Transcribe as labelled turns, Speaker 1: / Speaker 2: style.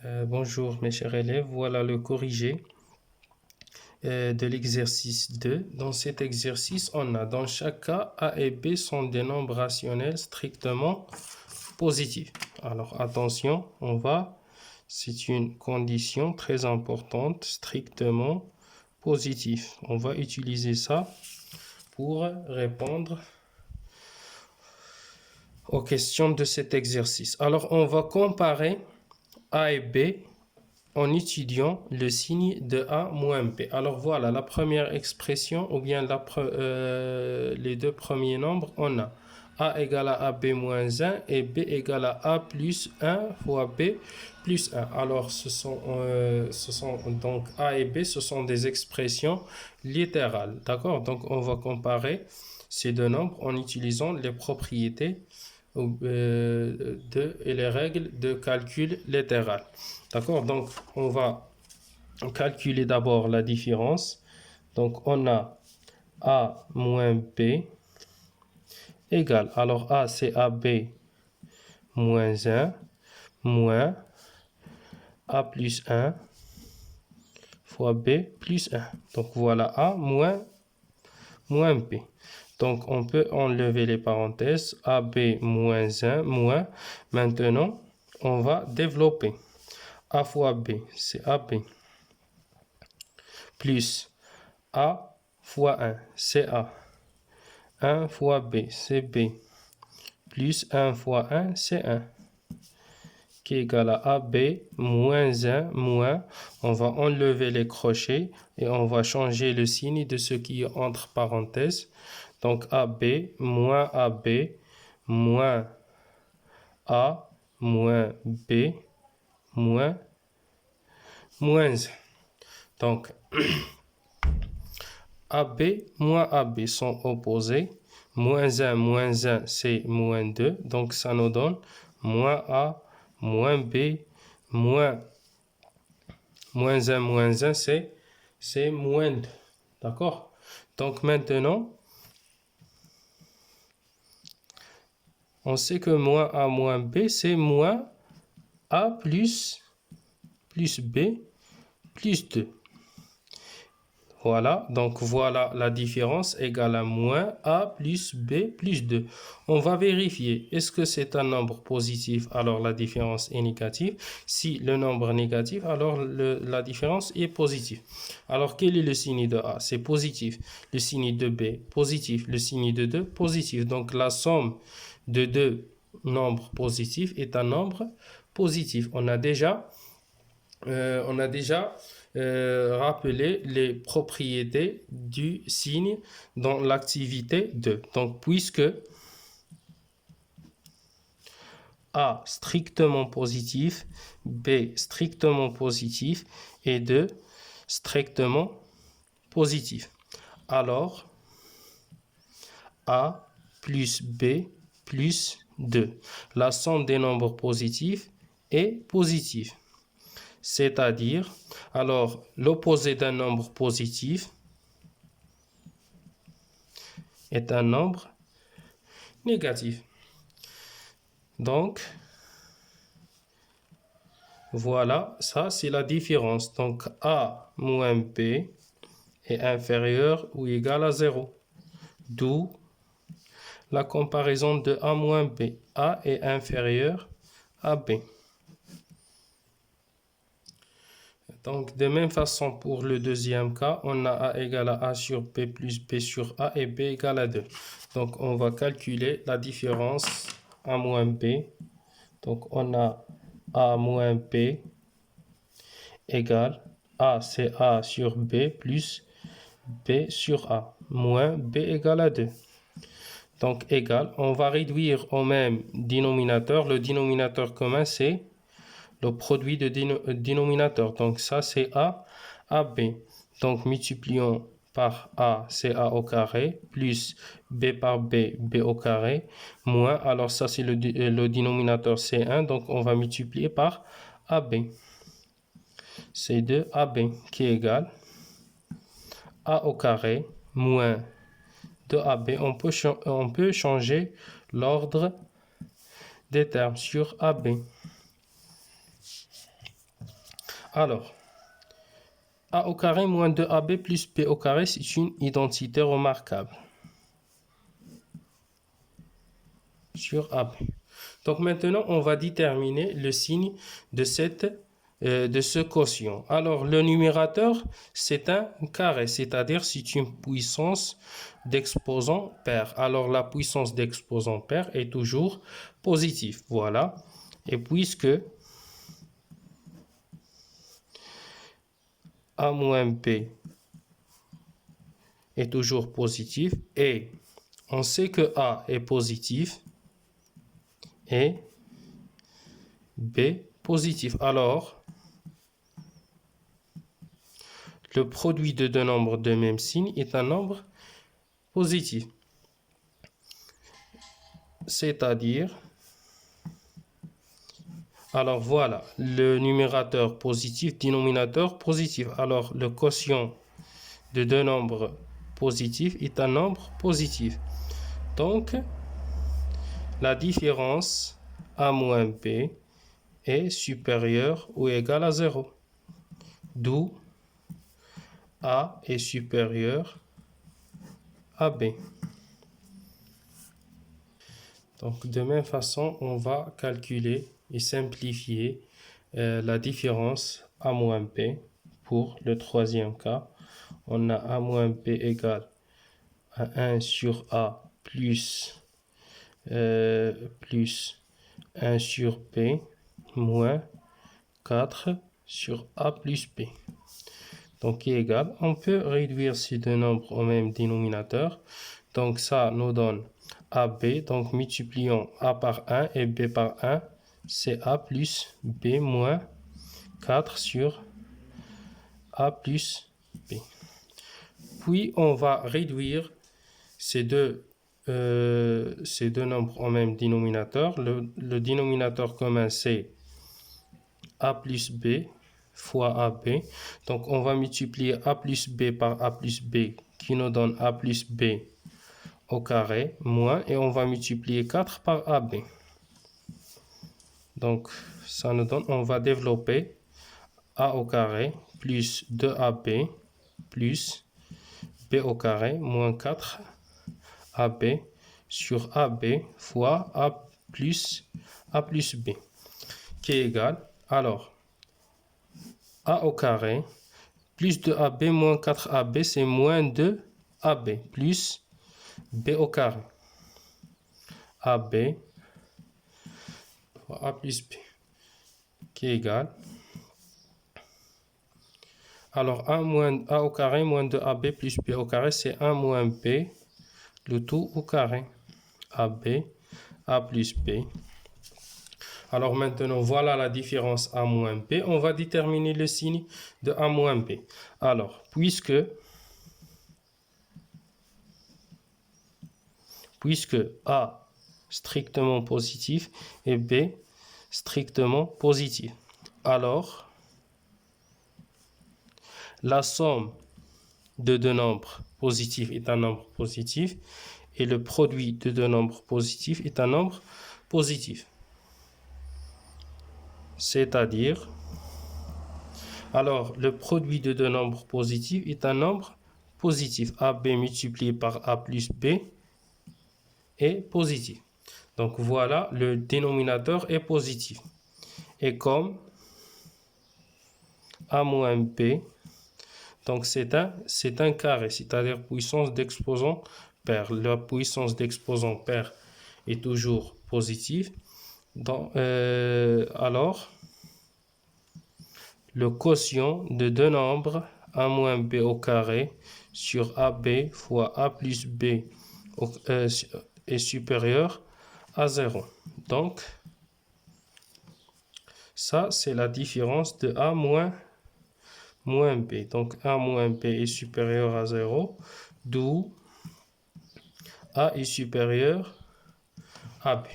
Speaker 1: Bonjour mes chers élèves, voilà le corrigé de l'exercice 2. Dans cet exercice, on a dans chaque cas A et B sont des nombres rationnels strictement positifs. Alors attention, c'est une condition très importante, strictement positif. On va utiliser ça pour répondre aux questions de cet exercice. Alors on va comparer A et B en étudiant le signe de A moins B. Alors voilà, la première expression, ou bien les deux premiers nombres, on a A égale à AB moins 1 et B égale à A plus 1 fois B plus 1. Alors ce sont donc A et B, ce sont des expressions littérales. D'accord? Donc on va comparer ces deux nombres en utilisant les propriétés et les règles de calcul littéral. D'accord? Donc, on va calculer d'abord la différence. Donc, on a A moins B égale. Alors, A, c'est AB moins 1 moins A plus 1 fois B plus 1. Donc, voilà A moins B. Donc, on peut enlever les parenthèses. AB moins 1 moins. Maintenant, on va développer. A fois B, c'est AB. Plus A fois 1, c'est A. 1 fois B, c'est B. Plus 1 fois 1, c'est 1. Qui est égal à AB moins 1 moins. On va enlever les crochets et on va changer le signe de ce qui est entre parenthèses. Donc AB moins AB moins A moins B moins 1. Donc AB moins AB sont opposés. Moins 1, c'est moins 2. Donc, ça nous donne moins A, moins B, moins 1, c'est moins 2. D'accord? Donc, maintenant, on sait que moins A, moins B, c'est moins A plus B plus 2. Voilà, donc voilà la différence égale à moins A plus B plus 2. On va vérifier, est-ce que c'est un nombre positif, alors la différence est négative. Si le nombre est négatif, alors la différence est positive. Alors quel est le signe de A? C'est positif. Le signe de B, positif. Le signe de 2, positif. Donc la somme de deux nombres positifs est un nombre positif. On a déjà rappeler les propriétés du signe dans l'activité 2. Donc, puisque A strictement positif, B strictement positif et 2 strictement positif. Alors, A plus B plus 2. La somme des nombres positifs est positive. C'est-à-dire, alors, l'opposé d'un nombre positif est un nombre négatif. Donc, voilà, ça c'est la différence. Donc, A moins B est inférieur ou égal à 0. D'où la comparaison de A moins B. A est inférieur à B. Donc, de même façon pour le deuxième cas, on a A égale à A sur B plus B sur A et B égale à 2. Donc, on va calculer la différence A moins B. Donc, on a A moins B égale A, c'est A sur B plus B sur A, moins B égale à 2. Donc, égal, on va réduire au même dénominateur. Le dénominateur commun, c'est le produit de dénominateur. Donc, ça, c'est A, AB. Donc, multiplions par A, c'est A au carré, plus B par B, B au carré, moins, alors ça, c'est le dénominateur, c'est 1. Donc, on va multiplier par AB. C'est 2AB qui est égal A au carré, moins 2AB. On peut changer l'ordre des termes sur AB. Alors, A au carré moins 2AB plus B au carré, c'est une identité remarquable sur AB. Donc maintenant, on va déterminer le signe de ce quotient. Alors, le numérateur, c'est un carré, c'est-à-dire c'est une puissance d'exposant pair. Alors, la puissance d'exposant pair est toujours positive. Voilà. Et puisque A moins B est toujours positif et on sait que A est positif et B positif. Alors, le produit de deux nombres de même signe est un nombre positif. C'est-à-dire, alors voilà, le numérateur positif, dénominateur positif. Alors, le quotient de deux nombres positifs est un nombre positif. Donc, la différence A moins B est supérieure ou égale à 0. D'où A est supérieur à B. Donc, de même façon, on va calculer et simplifier la différence A moins B pour le troisième cas. On a A moins B égale à 1 sur A plus 1 sur B moins 4 sur A plus B. Donc, qui est égal. On peut réduire ces deux nombres au même dénominateur. Donc, ça nous donne AB. Donc, multiplions A par 1 et B par 1. C'est A plus B moins 4 sur A plus B. Puis, on va réduire ces deux nombres au même dénominateur. Le dénominateur commun, c'est A plus B fois AB. Donc, on va multiplier A plus B par A plus B qui nous donne A plus B au carré, moins, et on va multiplier 4 par AB. Donc, ça nous donne, on va développer A au carré plus 2AB plus B au carré moins 4 AB sur AB fois A plus B qui est égal. Alors, A au carré plus 2AB moins 4AB, c'est moins 2AB plus B au carré. AB fois A plus B qui est égal. Alors, A au carré moins 2AB plus B au carré, c'est 1 moins B, le tout au carré. AB, A plus B. Alors maintenant, voilà la différence A moins B. On va déterminer le signe de A moins B. Alors, puisque A strictement positif et B strictement positif, alors la somme de deux nombres positifs est un nombre positif et le produit de deux nombres positifs est un nombre positif. C'est-à-dire, alors le produit de deux nombres positifs est un nombre positif. AB multiplié par A plus B est positif. Donc voilà, le dénominateur est positif. Et comme A moins B, donc c'est un carré, c'est-à-dire puissance d'exposant pair. La puissance d'exposant pair est toujours positive. Alors, le quotient de deux nombres A moins B au carré sur AB fois A plus B est supérieur à 0. Donc, ça, c'est la différence de A moins B. Donc, A moins B est supérieur à 0, d'où A est supérieur à B.